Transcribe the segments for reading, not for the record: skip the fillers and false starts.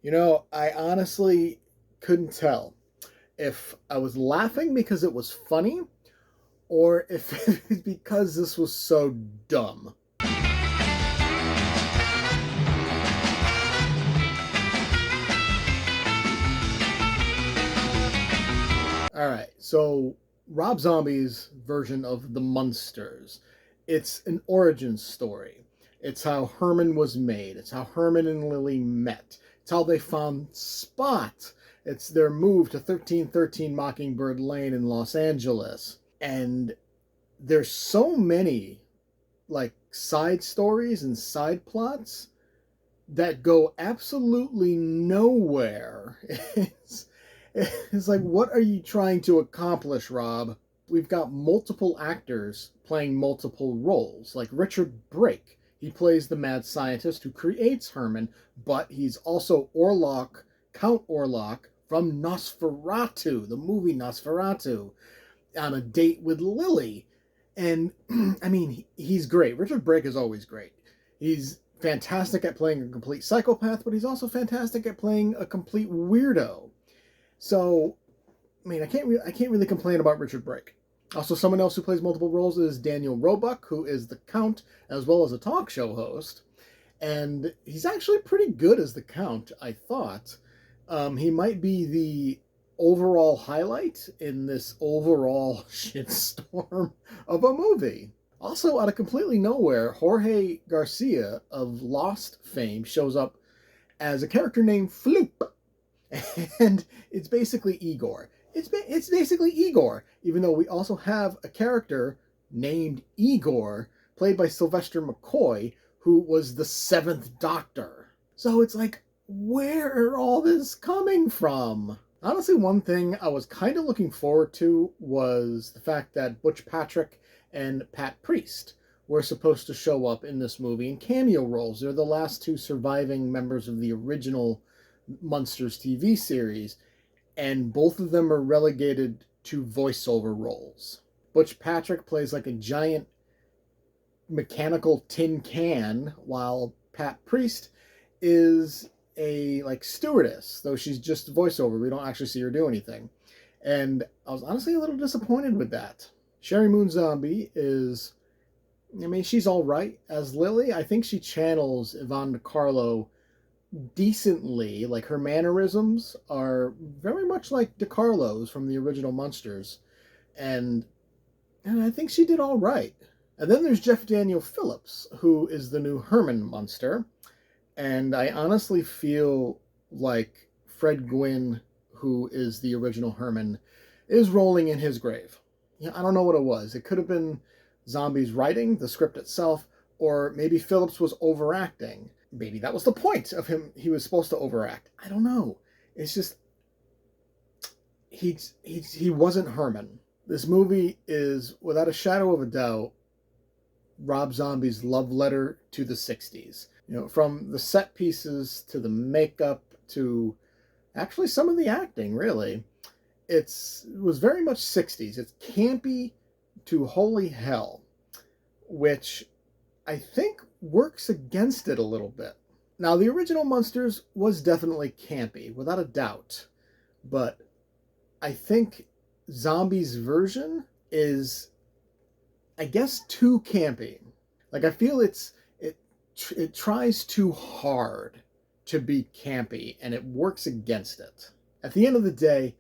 I honestly couldn't tell if I was laughing because it was funny or if it was because this was so dumb. All right, so Rob Zombie's version of the Munsters. It's an origin story. It's how Herman was made. It's how Herman and Lily met. It's how they found Spot. It's their move to 1313 Mockingbird Lane in Los Angeles. And there's so many like side stories and side plots that go absolutely nowhere. It's like, what are you trying to accomplish, Rob? We've got multiple actors playing multiple roles, like Richard Brake. He plays the mad scientist who creates Herman, but he's also Orlok, Count Orlok from Nosferatu, the movie Nosferatu, on a date with Lily. And, I mean, he's great. Richard Brake is always great. He's fantastic at playing a complete psychopath, but he's also fantastic at playing a complete weirdo. So, I mean, I can't really complain about Richard Brake. Also, someone else who plays multiple roles is Daniel Roebuck, who is the Count, as well as a talk show host. And he's actually pretty good as the Count, I thought. He might be the overall highlight in this overall shitstorm of a movie. Also, out of completely nowhere, Jorge Garcia of Lost fame shows up as a character named Floop. And it's basically Igor. It's basically Igor, even though we also have a character named Igor, played by Sylvester McCoy, who was the Seventh Doctor. So it's like, where are all this coming from? Honestly, one thing I was kind of looking forward to was the fact that Butch Patrick and Pat Priest were supposed to show up in this movie in cameo roles. They're the last two surviving members of the original Munsters TV series, and both of them are relegated to voiceover roles. Butch Patrick plays like a giant mechanical tin can, while Pat Priest is a like stewardess, though she's just voiceover. We don't actually see her do anything. And I was honestly a little disappointed with that. Sherry Moon Zombie is, I mean, she's all right as Lily. I think she channels Yvonne DiCarlo decently. Like, her mannerisms are very much like DiCarlo's from the original Munsters, and I think she did all right. And then there's Jeff Daniel Phillips, who is the new Herman Munster, and I honestly feel like Fred Gwynne, who is the original Herman, is rolling in his grave. Yeah, I don't know what it was. It could have been Zombie's writing, the script itself, or maybe Phillips was overacting. Maybe that was the point of him. He was supposed to overact. I don't know. It's just, he wasn't Herman. This movie is, without a shadow of a doubt, Rob Zombie's love letter to the 60s. From the set pieces to the makeup to actually some of the acting, really. It was very much 60s. It's campy to holy hell, which I think works against it a little bit. Now, the original Munsters was definitely campy, without a doubt, but I think Zombie's version is, I guess, too campy. Like, I feel it tries too hard to be campy, and it works against it. At the end of the day,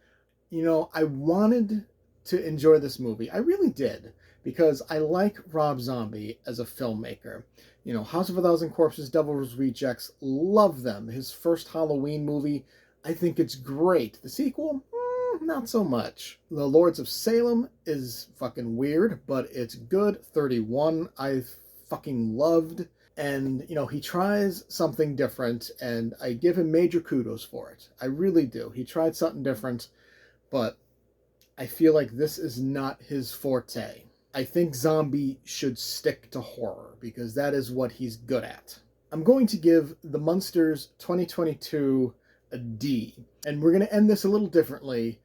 I wanted to enjoy this movie. I really did, because I like Rob Zombie as a filmmaker. House of a Thousand Corpses, Devil's Rejects, love them. His first Halloween movie, I think it's great. The sequel, not so much. The Lords of Salem is fucking weird, but it's good. 31, I fucking loved. And, he tries something different, and I give him major kudos for it. I really do. He tried something different, but I feel like this is not his forte. I think Zombie should stick to horror, because that is what he's good at. I'm going to give the Munsters 2022 a D. And we're going to end this a little differently,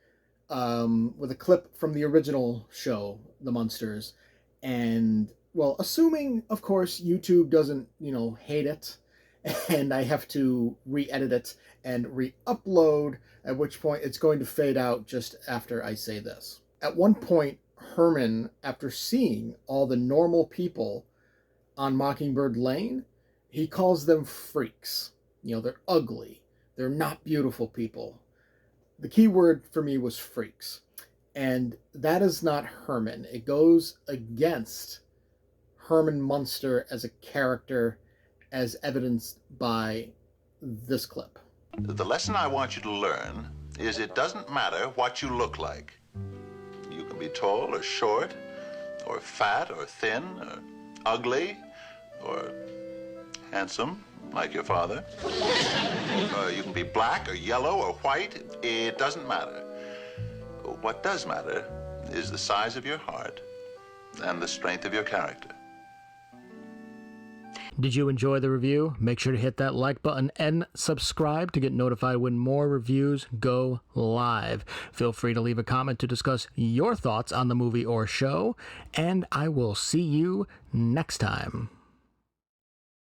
with a clip from the original show, The Munsters. And, well, assuming, of course, YouTube doesn't, hate it, and I have to re-edit it and re-upload, at which point it's going to fade out just after I say this. At one point, Herman, after seeing all the normal people on Mockingbird Lane, he calls them freaks. You know, they're ugly. They're not beautiful people. The key word for me was freaks. And that is not Herman. It goes against Herman Munster as a character, as evidenced by this clip. The lesson I want you to learn is it doesn't matter what you look like. You can be tall or short, or fat or thin, or ugly, or handsome, like your father. You can be black or yellow or white. It doesn't matter. What does matter is the size of your heart and the strength of your character. Did you enjoy the review? Make sure to hit that like button and subscribe to get notified when more reviews go live. Feel free to leave a comment to discuss your thoughts on the movie or show, and I will see you next time.